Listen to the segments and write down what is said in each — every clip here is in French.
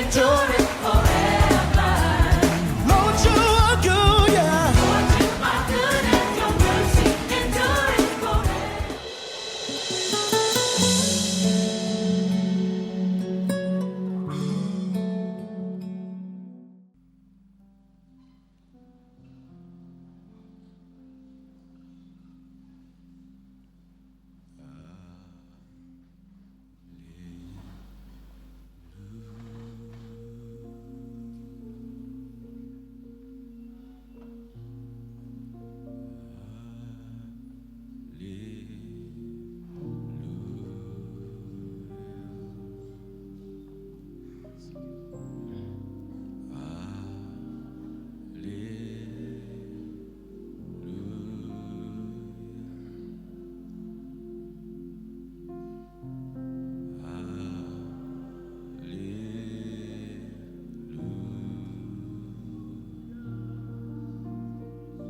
endureth forever. Lord, you are good, yeah. Lord, you are good and your mercy endureth forever.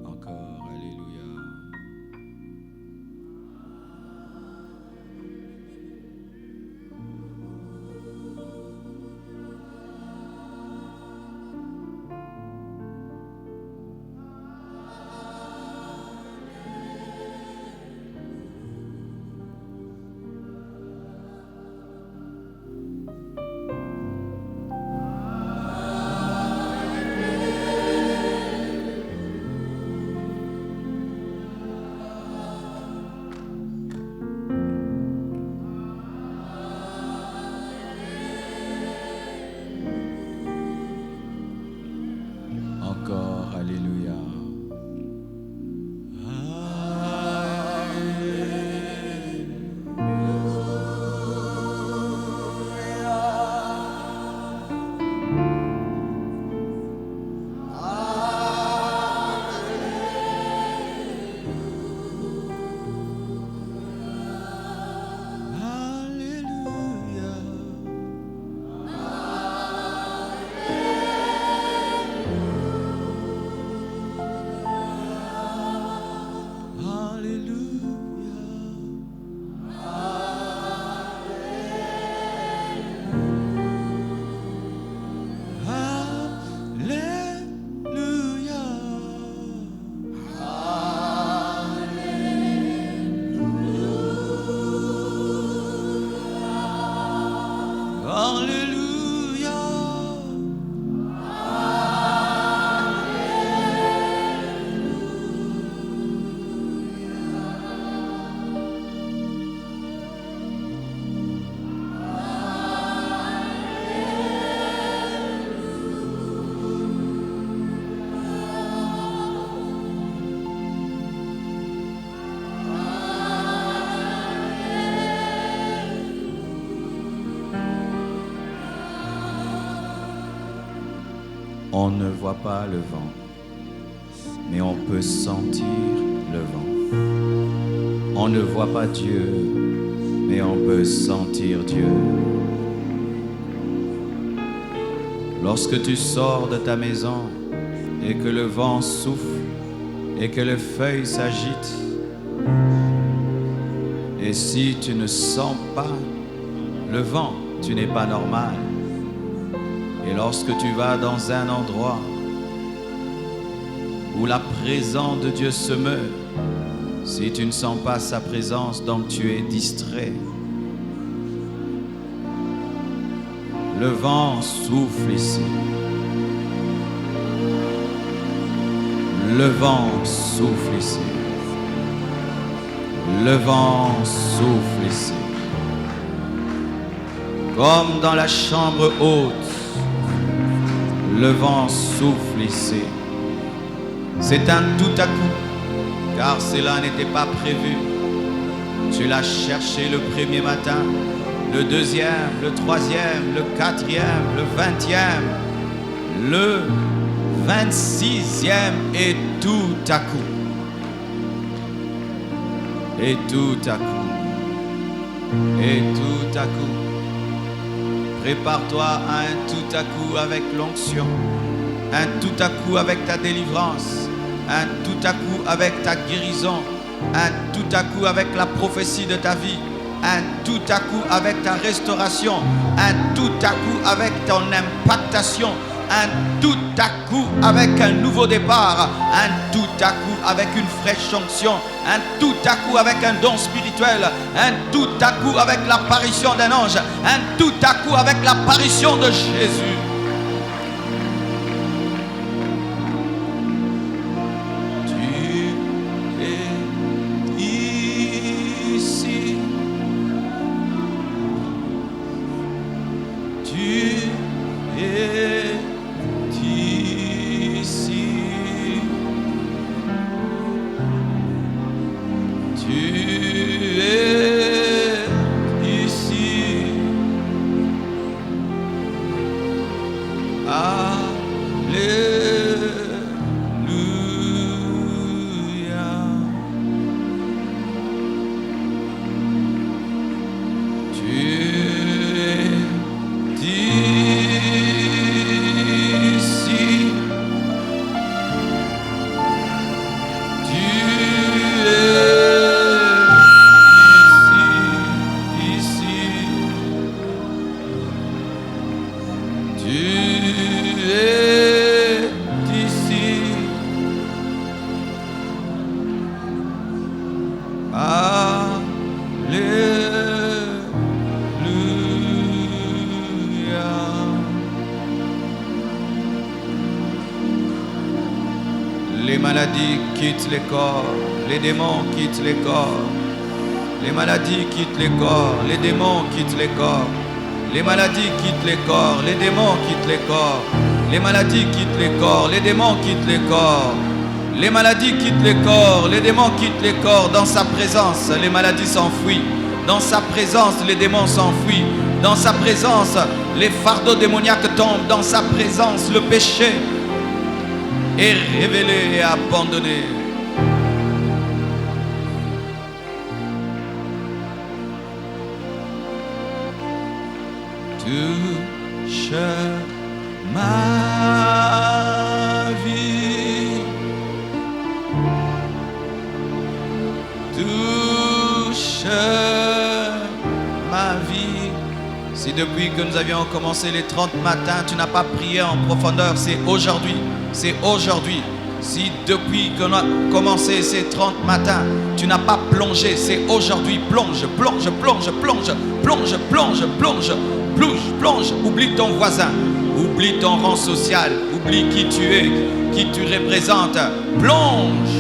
Encore, alléluia. Encore, alléluia. On ne voit pas le vent, mais on peut sentir le vent. On ne voit pas Dieu, mais on peut sentir Dieu. Lorsque tu sors de ta maison et que le vent souffle et que les feuilles s'agitent, et si tu ne sens pas le vent, tu n'es pas normal. Et lorsque tu vas dans un endroit où la présence de Dieu se meurt, si tu ne sens pas sa présence, donc tu es distrait. Le vent souffle ici. Le vent souffle ici. Le vent souffle ici. Comme dans la chambre haute, le vent souffle ici. C'est un tout à coup, car cela n'était pas prévu. Tu l'as cherché le premier matin, le deuxième, le troisième, le quatrième, le 20e, le 26e et tout à coup. Et tout à coup. Et tout à coup. Prépare-toi à un tout à coup avec l'onction, un tout à coup avec ta délivrance, un tout à coup avec ta guérison, un tout à coup avec la prophétie de ta vie, un tout à coup avec ta restauration, un tout à coup avec ton impactation, un tout à coup avec un nouveau départ, un tout à coup avec une fraîche onction, un tout à coup avec un don spirituel, un tout à coup avec l'apparition d'un ange, un tout à coup avec l'apparition de Jésus. Les maladies quittent les corps, les démons quittent les corps. Les maladies quittent les corps, les démons quittent les corps. Les maladies quittent les corps, les démons quittent les corps. Les maladies quittent les corps, les démons quittent les corps. Les maladies quittent les corps, les démons quittent les corps. Dans sa présence, les maladies s'enfuient. Dans sa présence, les démons s'enfuient. Dans sa présence, les fardeaux démoniaques tombent. Dans sa présence, le péché est révélé et abandonné. Touche ma vie, touche ma vie. Si depuis que nous avions commencé les 30 matins, tu n'as pas prié en profondeur, c'est aujourd'hui. C'est aujourd'hui. Si depuis qu'on a commencé ces 30 matins, tu n'as pas plongé, c'est aujourd'hui. Plonge, plonge, plonge, plonge, plonge, plonge, plonge, plonge, plonge. Oublie ton voisin, oublie ton rang social, oublie qui tu es, qui tu représentes. Plonge.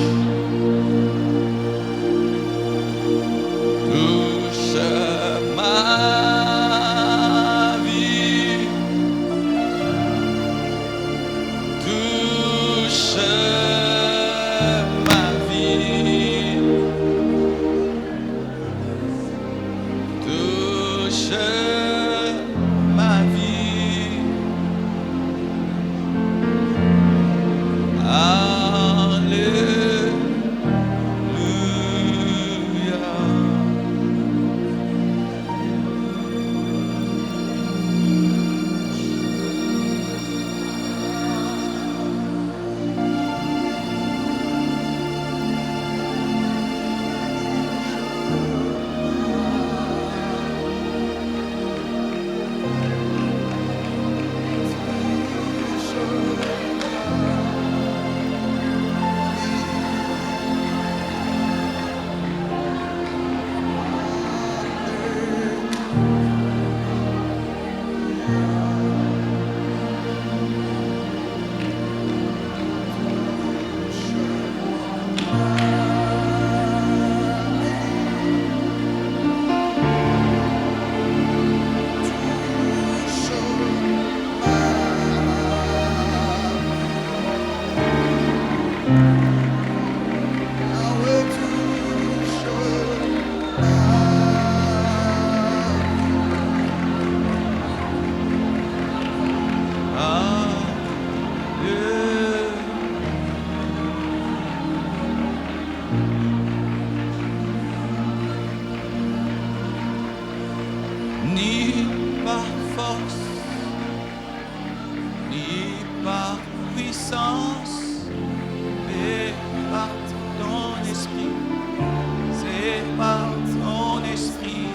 Touche ma vie. Touche ma vie. Touche ma vie. Ni par force, ni par puissance, mais par ton esprit. C'est par ton esprit,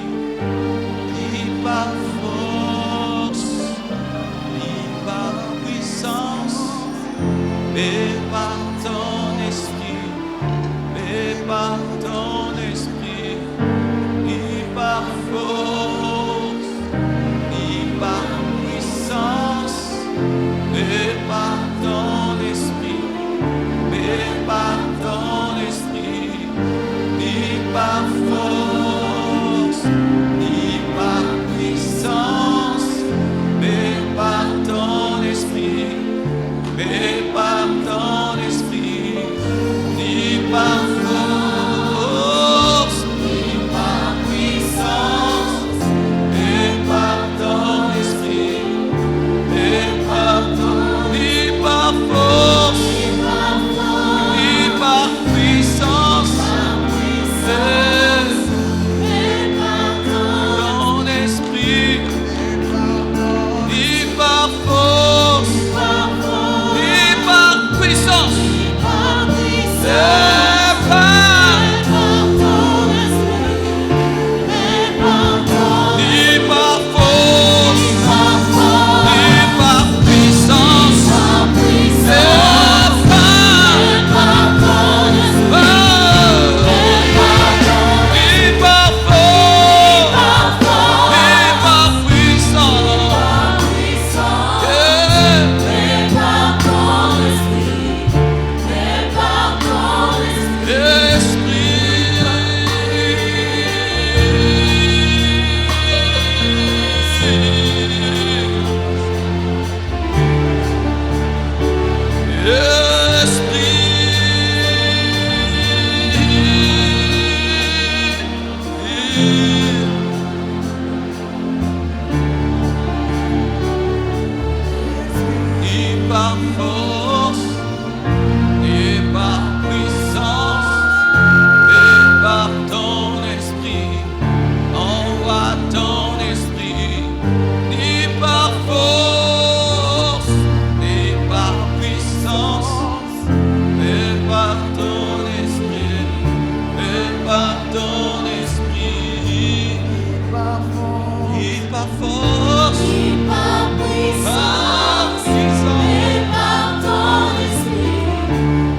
par force, ni par par puissance, puissance. mais par ton esprit,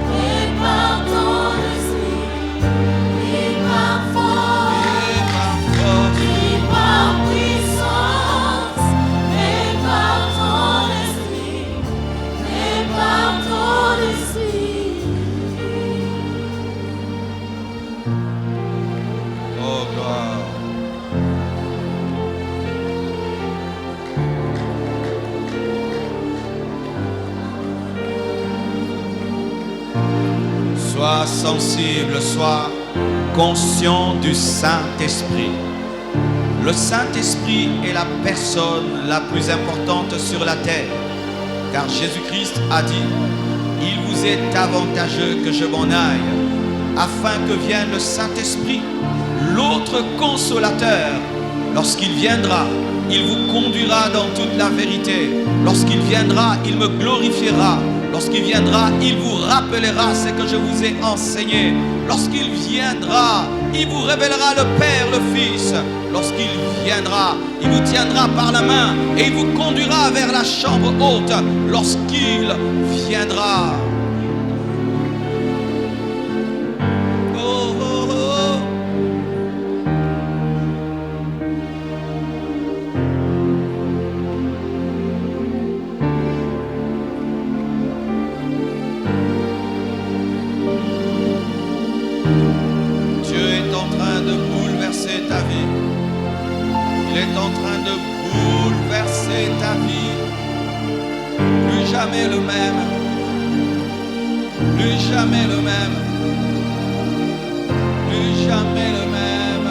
mais par ton esprit, ni par force, Et par force, ni par puissance, mais par ton esprit, mais par ton esprit. oh gloire. Sois sensible, sois conscient du Saint-Esprit. Le Saint-Esprit est la personne la plus importante sur la terre. Car Jésus-Christ a dit, il vous est avantageux que je m'en aille, afin que vienne le Saint-Esprit, l'autre consolateur. Lorsqu'il viendra, il vous conduira dans toute la vérité. Lorsqu'il viendra, il me glorifiera. Lorsqu'il viendra, il vous rappellera ce que je vous ai enseigné. Lorsqu'il viendra, il vous révélera le Père, le Fils. Lorsqu'il viendra, il vous tiendra par la main et il vous conduira vers la chambre haute. Lorsqu'il viendra. Oh, oh, oh. Dieu est en train de bouleverser ta vie. Il est en train de bouleverser ta vie. Plus jamais le même. Plus jamais le même. Plus jamais le même.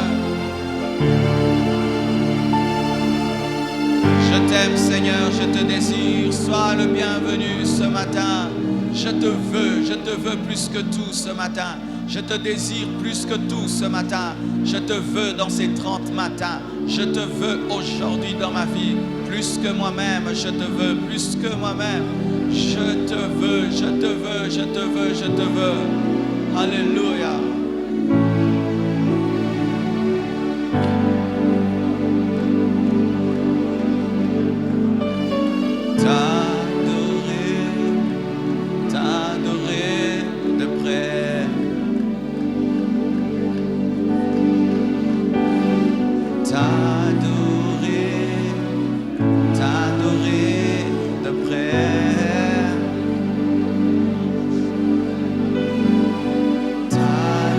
Je t'aime Seigneur, je te désire. Sois le bienvenu ce matin. Je te veux plus que tout ce matin. Je te désire plus que tout ce matin. Je te veux dans ces 30 matins. Je te veux aujourd'hui dans ma vie. Plus que moi-même, je te veux. Plus que moi-même. Je te veux, je te veux, je te veux, je te veux. Alléluia. T'adorer de près. T'adorer de près. T'adorer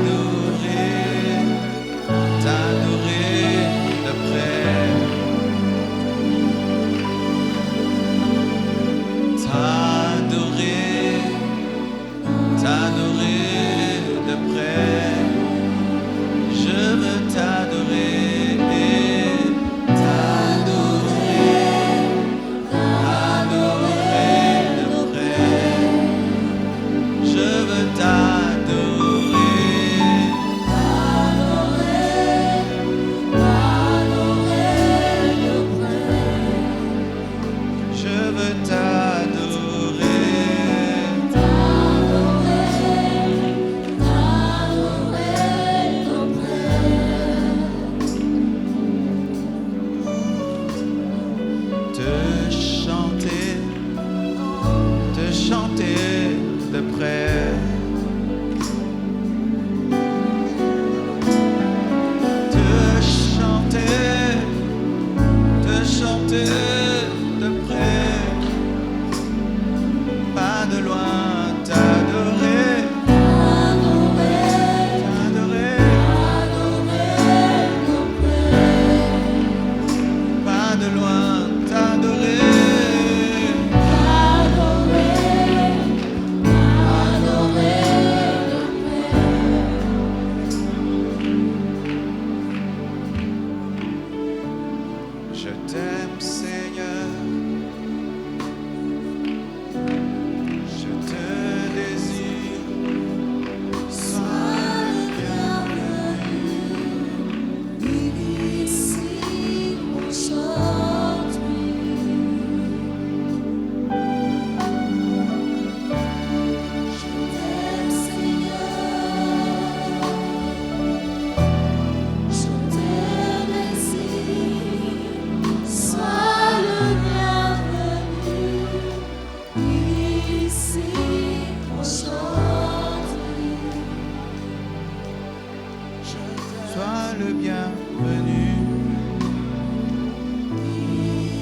bienvenue.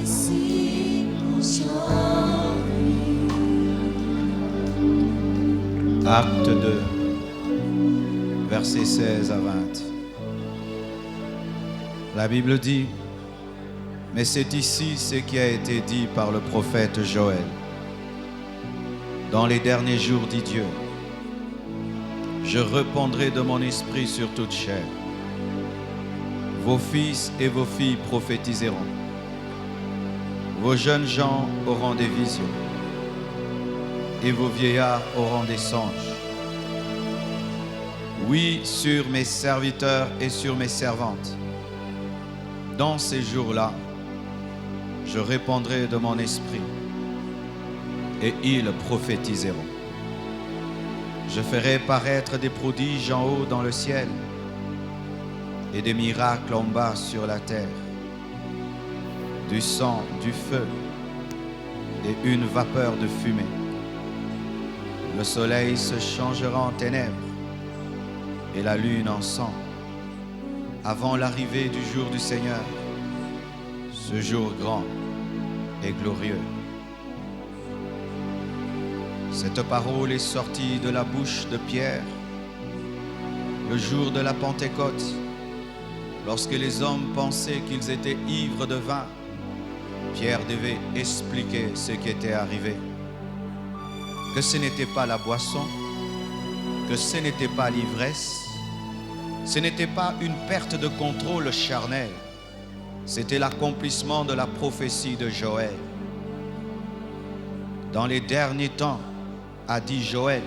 Ici aujourd'hui. Acte 2, versets 16 à 20. La Bible dit, mais c'est ici ce qui a été dit par le prophète Joël. Dans les derniers jours, dit Dieu, je répandrai de mon esprit sur toute chair. Vos fils et vos filles prophétiseront. Vos jeunes gens auront des visions. Et vos vieillards auront des songes. Oui, sur mes serviteurs et sur mes servantes. Dans ces jours-là, je répandrai de mon esprit et ils prophétiseront. Je ferai paraître des prodiges en haut dans le ciel et des miracles en bas sur la terre, du sang, du feu et une vapeur de fumée. Le soleil se changera en ténèbres et la lune en sang avant l'arrivée du jour du Seigneur, ce jour grand et glorieux. Cette parole est sortie de la bouche de Pierre le jour de la Pentecôte, lorsque les hommes pensaient qu'ils étaient ivres de vin. Pierre devait expliquer ce qui était arrivé, que ce n'était pas la boisson, que ce n'était pas l'ivresse, ce n'était pas une perte de contrôle charnel, c'était l'accomplissement de la prophétie de Joël. Dans les derniers temps, a dit Joël,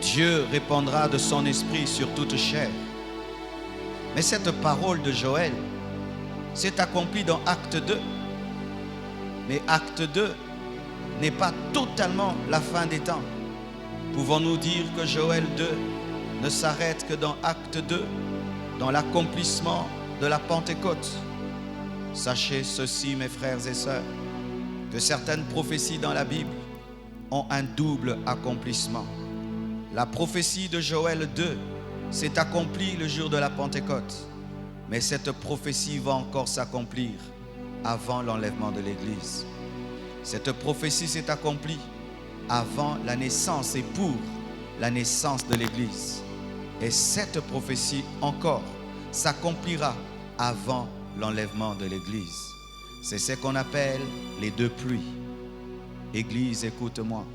Dieu répandra de son esprit sur toute chair. Mais cette parole de Joël s'est accomplie dans Acte 2. Mais Acte 2 n'est pas totalement la fin des temps. Pouvons-nous dire que Joël 2 ne s'arrête que dans Acte 2, dans l'accomplissement de la Pentecôte? Sachez ceci, mes frères et sœurs, que certaines prophéties dans la Bible ont un double accomplissement. La prophétie de Joël 2 s'est accomplie le jour de la Pentecôte, mais cette prophétie va encore s'accomplir avant l'enlèvement de l'Église. Cette prophétie s'est accomplie avant la naissance et pour la naissance de l'Église. Et cette prophétie encore s'accomplira avant l'enlèvement de l'Église. C'est ce qu'on appelle les deux pluies. Église, écoute-moi.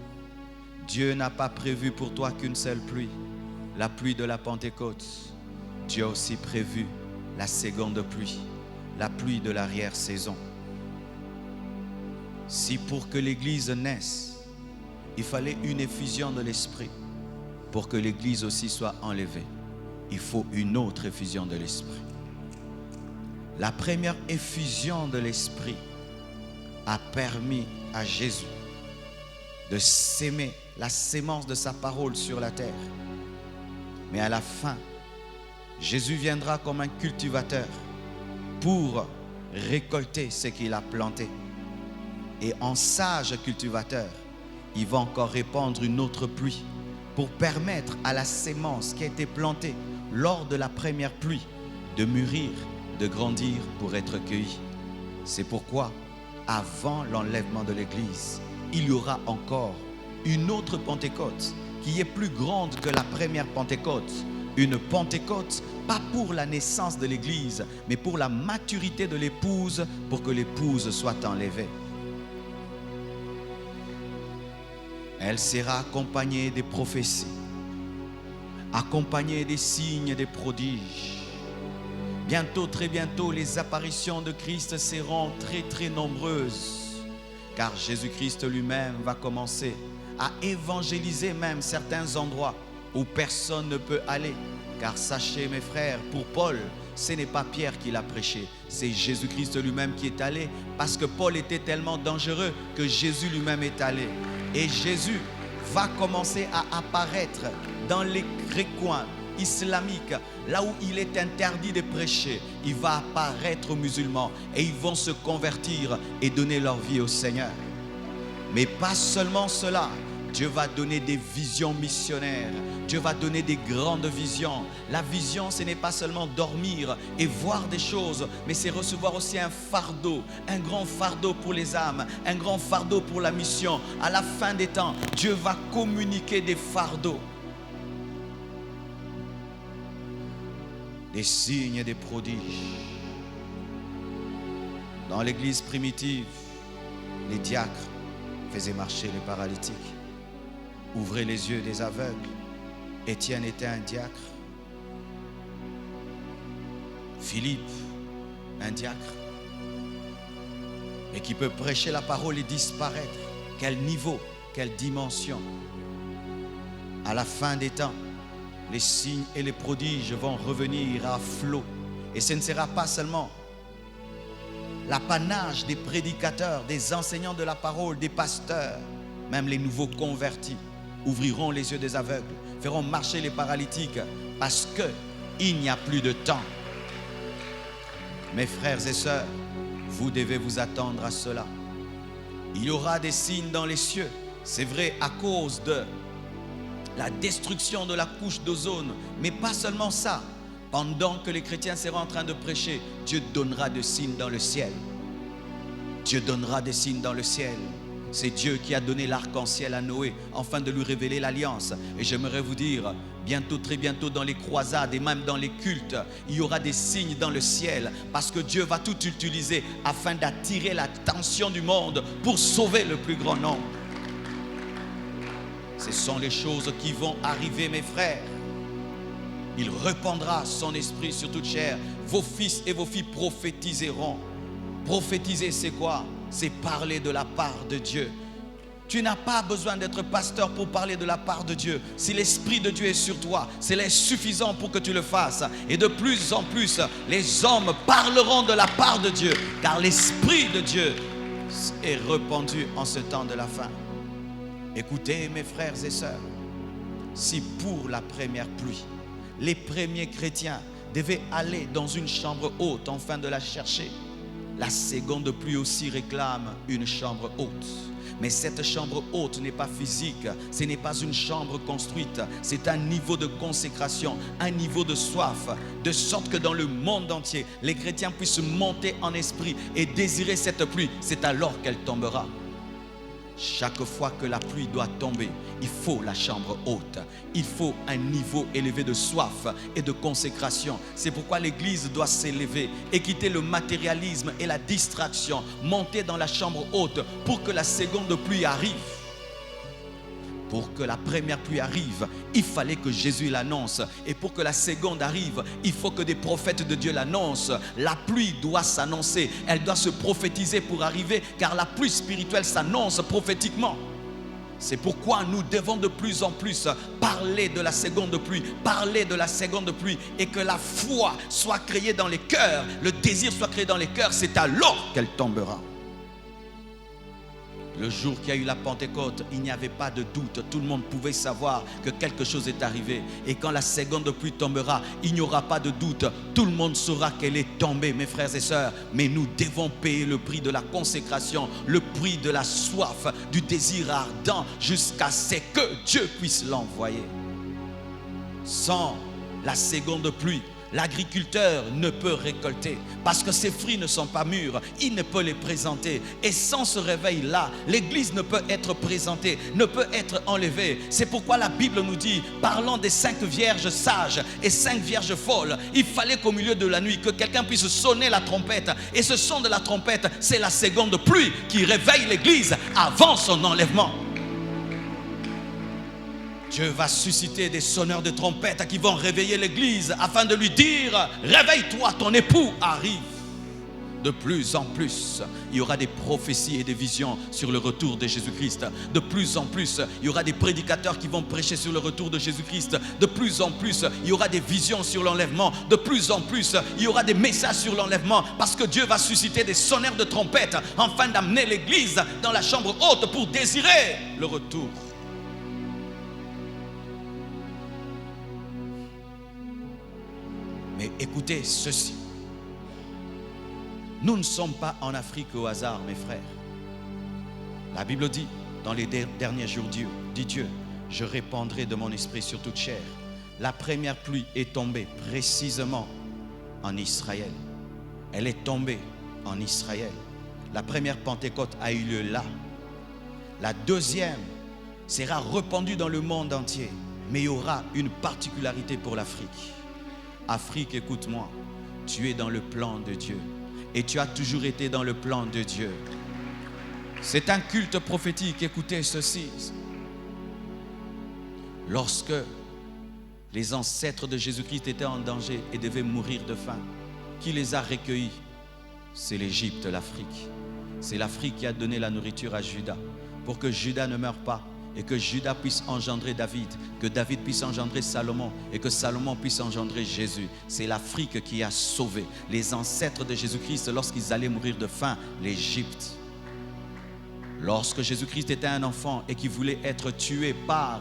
Dieu n'a pas prévu pour toi qu'une seule pluie, la pluie de la Pentecôte. Dieu a aussi prévu la seconde pluie, la pluie de l'arrière-saison. Si pour que l'Église naisse, il fallait une effusion de l'Esprit, pour que l'Église aussi soit enlevée, il faut une autre effusion de l'Esprit. La première effusion de l'Esprit a permis à Jésus de s'aimer la sémence de sa parole sur la terre. Mais à la fin, Jésus viendra comme un cultivateur pour récolter ce qu'il a planté. Et en sage cultivateur, il va encore répandre une autre pluie pour permettre à la sémence qui a été plantée lors de la première pluie de mûrir, de grandir pour être cueillie. C'est pourquoi, avant l'enlèvement de l'Église, il y aura encore une autre Pentecôte qui est plus grande que la première Pentecôte. Une Pentecôte, pas pour la naissance de l'Église, mais pour la maturité de l'épouse, pour que l'épouse soit enlevée. Elle sera accompagnée des prophéties, accompagnée des signes et des prodiges. Bientôt, très bientôt, les apparitions de Christ seront très très nombreuses, car Jésus-Christ lui-même va commencer à évangéliser même certains endroits où personne ne peut aller. Car sachez, mes frères, pour Paul, ce n'est pas Pierre qui l'a prêché, c'est Jésus-Christ lui-même qui est allé, parce que Paul était tellement dangereux que Jésus lui-même est allé. Et Jésus va commencer à apparaître dans les recoins islamiques, là où il est interdit de prêcher. Il va apparaître aux musulmans et ils vont se convertir et donner leur vie au Seigneur. Mais pas seulement cela, Dieu va donner des visions missionnaires. Dieu va donner des grandes visions. La vision, ce n'est pas seulement dormir et voir des choses, mais c'est recevoir aussi un fardeau, un grand fardeau pour les âmes, un grand fardeau pour la mission. À la fin des temps, Dieu va communiquer des fardeaux, des signes et des prodiges. Dans l'église primitive, les diacres faisaient marcher les paralytiques, ouvraient les yeux des aveugles. Étienne était un diacre. Philippe, un diacre. Et qui peut prêcher la parole et disparaître. Quel niveau, quelle dimension. À la fin des temps, les signes et les prodiges vont revenir à flot. Et ce ne sera pas seulement l'apanage des prédicateurs, des enseignants de la parole, des pasteurs. Même les nouveaux convertis ouvriront les yeux des aveugles, feront marcher les paralytiques, parce qu'il n'y a plus de temps. Mes frères et sœurs, vous devez vous attendre à cela. Il y aura des signes dans les cieux. C'est vrai à cause de la destruction de la couche d'ozone, mais pas seulement ça. Pendant que les chrétiens seront en train de prêcher, Dieu donnera des signes dans le ciel. Dieu donnera des signes dans le ciel. C'est Dieu qui a donné l'arc-en-ciel à Noé, afin de lui révéler l'alliance. Et j'aimerais vous dire, bientôt, très bientôt, dans les croisades et même dans les cultes, il y aura des signes dans le ciel, parce que Dieu va tout utiliser afin d'attirer l'attention du monde pour sauver le plus grand nombre. Ce sont les choses qui vont arriver, mes frères. Il répandra son esprit sur toute chair. Vos fils et vos filles prophétiseront. Prophétiser, c'est quoi? C'est parler de la part de Dieu. Tu n'as pas besoin d'être pasteur pour parler de la part de Dieu. Si l'Esprit de Dieu est sur toi, c'est suffisant pour que tu le fasses. Et de plus en plus, les hommes parleront de la part de Dieu, car l'Esprit de Dieu est répandu en ce temps de la fin. Écoutez, mes frères et sœurs, si pour la première pluie, les premiers chrétiens devaient aller dans une chambre haute afin de la chercher, la seconde pluie aussi réclame une chambre haute. Mais cette chambre haute n'est pas physique, ce n'est pas une chambre construite, c'est un niveau de consécration, un niveau de soif, de sorte que dans le monde entier, les chrétiens puissent monter en esprit et désirer cette pluie. C'est alors qu'elle tombera. Chaque fois que la pluie doit tomber, il faut la chambre haute. Il faut un niveau élevé de soif et de consécration. C'est pourquoi l'Église doit s'élever et quitter le matérialisme et la distraction. Monter dans la chambre haute pour que la seconde pluie arrive. Pour que la première pluie arrive, il fallait que Jésus l'annonce. Et pour que la seconde arrive, il faut que des prophètes de Dieu l'annoncent. La pluie doit s'annoncer, elle doit se prophétiser pour arriver, car la pluie spirituelle s'annonce prophétiquement. C'est pourquoi nous devons de plus en plus parler de la seconde pluie, parler de la seconde pluie, et que la foi soit créée dans les cœurs, le désir soit créé dans les cœurs. C'est alors qu'elle tombera. Le jour qu'il y a eu la Pentecôte, il n'y avait pas de doute. Tout le monde pouvait savoir que quelque chose est arrivé. Et quand la seconde pluie tombera, il n'y aura pas de doute. Tout le monde saura qu'elle est tombée, mes frères et sœurs. Mais nous devons payer le prix de la consécration, le prix de la soif, du désir ardent, jusqu'à ce que Dieu puisse l'envoyer. Sans la seconde pluie, l'agriculteur ne peut récolter parce que ses fruits ne sont pas mûrs. Il ne peut les présenter. Et sans ce réveil-là, l'église ne peut être présentée, ne peut être enlevée. C'est pourquoi la Bible nous dit, parlant des 5 vierges sages et 5 vierges folles, il fallait qu'au milieu de la nuit, que quelqu'un puisse sonner la trompette. Et ce son de la trompette, c'est la seconde pluie qui réveille l'église avant son enlèvement. Dieu va susciter des sonneurs de trompette qui vont réveiller l'église afin de lui dire, réveille-toi, ton époux arrive. De plus en plus, il y aura des prophéties et des visions sur le retour de Jésus-Christ. De plus en plus, il y aura des prédicateurs qui vont prêcher sur le retour de Jésus-Christ. De plus en plus, il y aura des visions sur l'enlèvement. De plus en plus, il y aura des messages sur l'enlèvement, parce que Dieu va susciter des sonneurs de trompette afin d'amener l'église dans la chambre haute pour désirer le retour. Mais écoutez ceci. Nous ne sommes pas en Afrique au hasard, mes frères. La Bible dit, dans les derniers jours, dit Dieu, je répandrai de mon esprit sur toute chair. La première pluie est tombée précisément en Israël. Elle est tombée en Israël. La première Pentecôte a eu lieu là. La deuxième sera répandue dans le monde entier. Mais il y aura une particularité pour l'Afrique. Afrique, écoute-moi, tu es dans le plan de Dieu. Et tu as toujours été dans le plan de Dieu. C'est un culte prophétique, écoutez ceci. Lorsque les ancêtres de Jésus-Christ étaient en danger et devaient mourir de faim, qui les a recueillis? C'est l'Égypte, l'Afrique. C'est l'Afrique qui a donné la nourriture à Judas pour que Judas ne meure pas et que Judas puisse engendrer David, que David puisse engendrer Salomon et que Salomon puisse engendrer Jésus. C'est l'Afrique qui a sauvé les ancêtres de Jésus-Christ lorsqu'ils allaient mourir de faim, l'Égypte. Lorsque Jésus-Christ était un enfant et qu'il voulait être tué par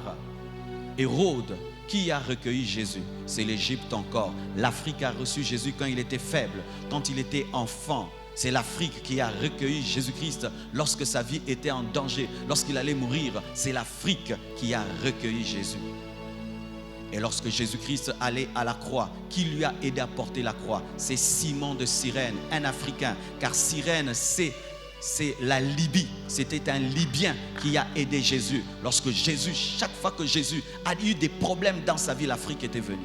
Hérode, qui a recueilli Jésus? C'est l'Égypte encore. L'Afrique a reçu Jésus quand il était faible, quand il était enfant. C'est l'Afrique qui a recueilli Jésus-Christ lorsque sa vie était en danger, lorsqu'il allait mourir. C'est l'Afrique qui a recueilli Jésus. Et lorsque Jésus-Christ allait à la croix, qui lui a aidé à porter la croix? C'est Simon de Cyrène, un Africain, car Cyrène, c'est la Libye. C'était un Libyen qui a aidé Jésus. Lorsque Jésus, chaque fois que Jésus a eu des problèmes dans sa vie, l'Afrique était venue.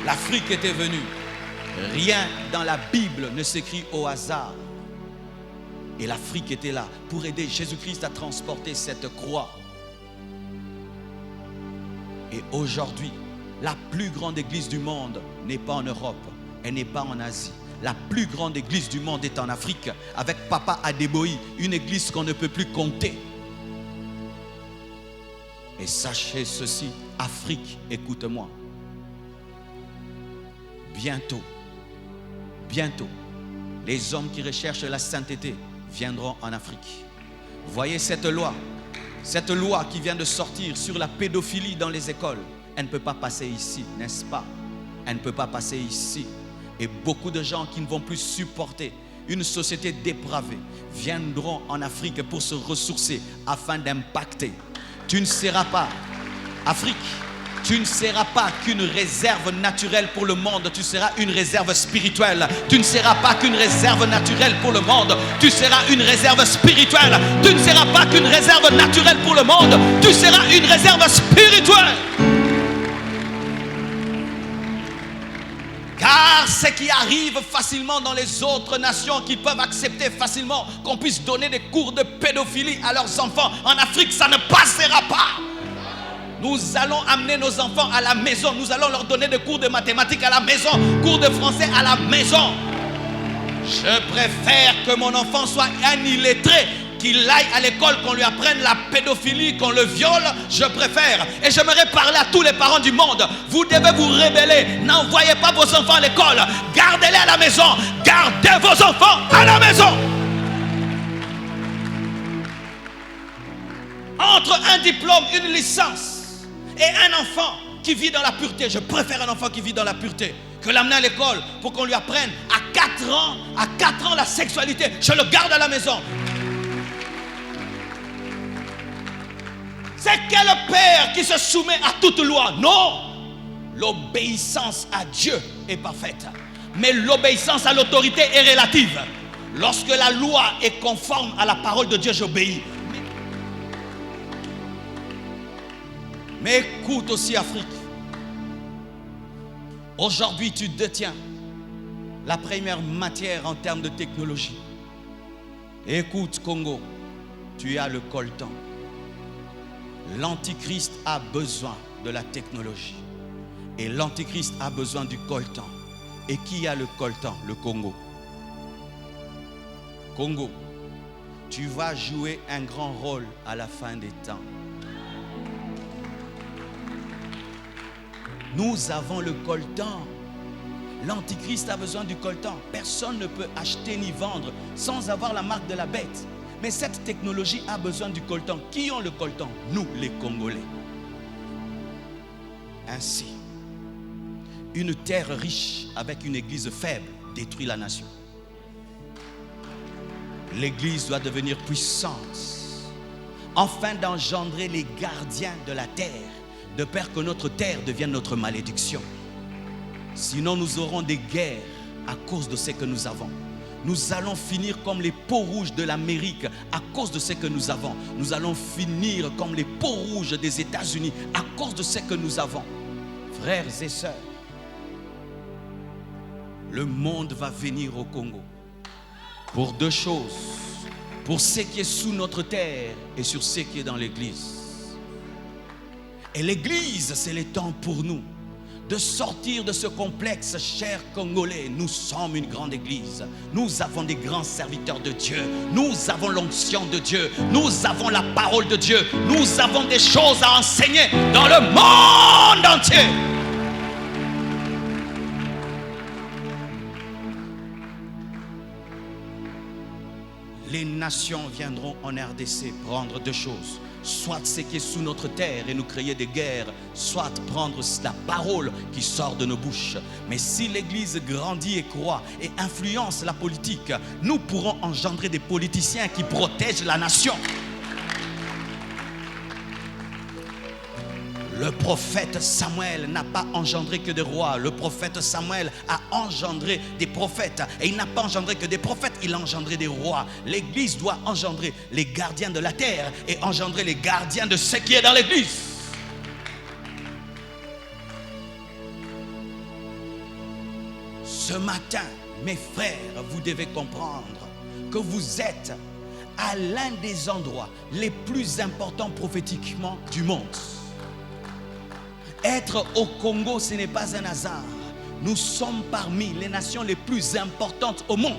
L'Afrique était venue. Rien dans la Bible ne s'écrit au hasard. Et l'Afrique était là pour aider Jésus-Christ à transporter cette croix. Et aujourd'hui, la plus grande église du monde n'est pas en Europe, elle n'est pas en Asie. La plus grande église du monde est en Afrique, avec Papa Adeboyi, une église qu'on ne peut plus compter. Et sachez ceci, Afrique, écoute-moi. Bientôt, les hommes qui recherchent la sainteté viendront en Afrique. Voyez cette loi qui vient de sortir sur la pédophilie dans les écoles. Elle ne peut pas passer ici, n'est-ce pas? Elle ne peut pas passer ici. Et beaucoup de gens qui ne vont plus supporter une société dépravée viendront en Afrique pour se ressourcer afin d'impacter. Tu ne seras pas, Afrique, tu ne seras pas qu'une réserve naturelle pour le monde, tu seras une réserve spirituelle. Tu ne seras pas qu'une réserve naturelle pour le monde, tu seras une réserve spirituelle. Tu ne seras pas qu'une réserve naturelle pour le monde, tu seras une réserve spirituelle. Car ce qui arrive facilement dans les autres nations qui peuvent accepter facilement qu'on puisse donner des cours de pédophilie à leurs enfants, en Afrique ça ne passera pas. Nous allons amener nos enfants à la maison. Nous allons leur donner des cours de mathématiques à la maison, cours de français à la maison. Je préfère que mon enfant soit un illettré, qu'il aille à l'école, qu'on lui apprenne la pédophilie, qu'on le viole. Je préfère. Et j'aimerais parler à tous les parents du monde. Vous devez vous rébeller. N'envoyez pas vos enfants à l'école. Gardez-les à la maison. Gardez vos enfants à la maison. Entre un diplôme, une licence et un enfant qui vit dans la pureté, je préfère un enfant qui vit dans la pureté que l'amener à l'école pour qu'on lui apprenne à 4 ans la sexualité. Je le garde à la maison. C'est quel père qui se soumet à toute loi? Non. L'obéissance à Dieu est parfaite, mais l'obéissance à l'autorité est relative. Lorsque la loi est conforme à la parole de Dieu, j'obéis. Mais écoute aussi Afrique. Aujourd'hui, tu détiens la première matière en termes de technologie. Écoute Congo, tu as le coltan. L'Antichrist a besoin de la technologie. Et l'Antichrist a besoin du coltan. Et qui a le coltan? Le Congo. Congo, tu vas jouer un grand rôle à la fin des temps. Nous avons le coltan. L'Antichrist a besoin du coltan. Personne ne peut acheter ni vendre sans avoir la marque de la bête. Mais cette technologie a besoin du coltan. Qui ont le coltan? Nous, les Congolais. Ainsi, une terre riche avec une église faible détruit la nation. L'Église doit devenir puissante, afin d'engendrer les gardiens de la terre, de peur que notre terre devienne notre malédiction. Sinon nous aurons des guerres à cause de ce que nous avons. Nous allons finir comme les peaux rouges de l'Amérique à cause de ce que nous avons. Nous allons finir comme les peaux rouges des États-Unis à cause de ce que nous avons. Frères et sœurs, le monde va venir au Congo pour deux choses. Pour ce qui est sous notre terre et sur ce qui est dans l'Église. Et l'Église, c'est le temps pour nous de sortir de ce complexe. Chers Congolais, nous sommes une grande Église. Nous avons des grands serviteurs de Dieu. Nous avons l'onction de Dieu. Nous avons la parole de Dieu. Nous avons des choses à enseigner dans le monde entier. Les nations viendront en RDC prendre deux choses. Soit ce qui est sous notre terre et nous créer des guerres, soit prendre la parole qui sort de nos bouches. Mais si l'Église grandit et croît et influence la politique, nous pourrons engendrer des politiciens qui protègent la nation. Le prophète Samuel n'a pas engendré que des rois. Le prophète Samuel a engendré des prophètes. Et il n'a pas engendré que des prophètes, il a engendré des rois. L'Église doit engendrer les gardiens de la terre et engendrer les gardiens de ce qui est dans l'Église. Ce matin, mes frères, vous devez comprendre que vous êtes à l'un des endroits les plus importants prophétiquement du monde. Être au Congo, ce n'est pas un hasard. Nous sommes parmi les nations les plus importantes au monde.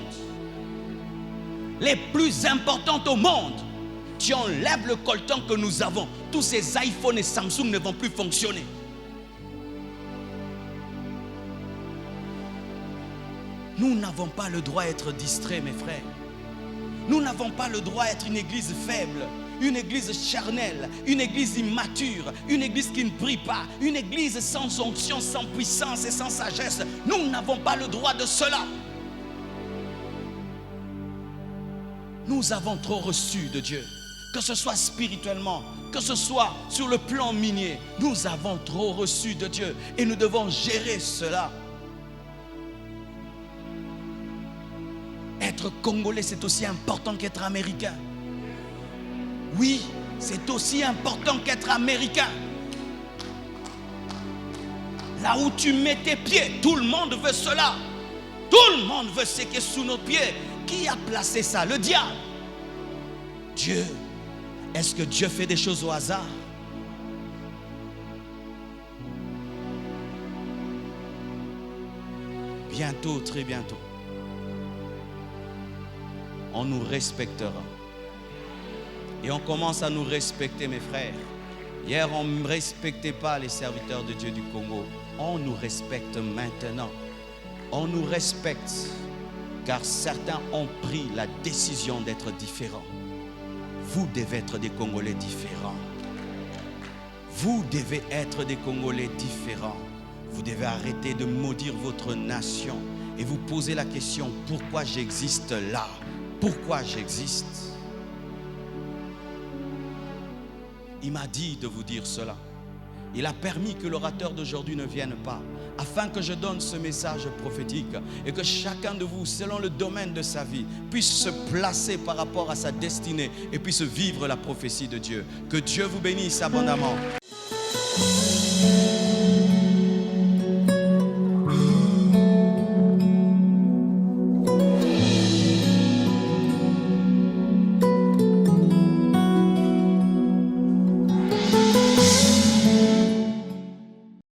Les plus importantes au monde. Tu enlèves le coltan que nous avons. Tous ces iPhones et Samsung ne vont plus fonctionner. Nous n'avons pas le droit d'être distraits, mes frères. Nous n'avons pas le droit d'être une église faible. Une église charnelle, une église immature, une église qui ne prie pas, une église sans onction, sans puissance et sans sagesse. Nous n'avons pas le droit de cela. Nous avons trop reçu de Dieu, que ce soit spirituellement, que ce soit sur le plan minier. Nous avons trop reçu de Dieu et nous devons gérer cela. Être Congolais, c'est aussi important qu'être Américain. Oui, c'est aussi important qu'être Américain. Là où tu mets tes pieds, tout le monde veut cela. Tout le monde veut ce qui est sous nos pieds. Qui a placé ça? Le diable. Dieu. Est-ce que Dieu fait des choses au hasard? Bientôt, très bientôt, on nous respectera. Et on commence à nous respecter, mes frères. Hier, on ne respectait pas les serviteurs de Dieu du Congo. On nous respecte maintenant. On nous respecte car certains ont pris la décision d'être différents. Vous devez être des Congolais différents. Vous devez être des Congolais différents. Vous devez arrêter de maudire votre nation et vous poser la question: pourquoi j'existe là? Pourquoi j'existe? Il m'a dit de vous dire cela. Il a permis que l'orateur d'aujourd'hui ne vienne pas, afin que je donne ce message prophétique et que chacun de vous, selon le domaine de sa vie, puisse se placer par rapport à sa destinée et puisse vivre la prophétie de Dieu. Que Dieu vous bénisse abondamment.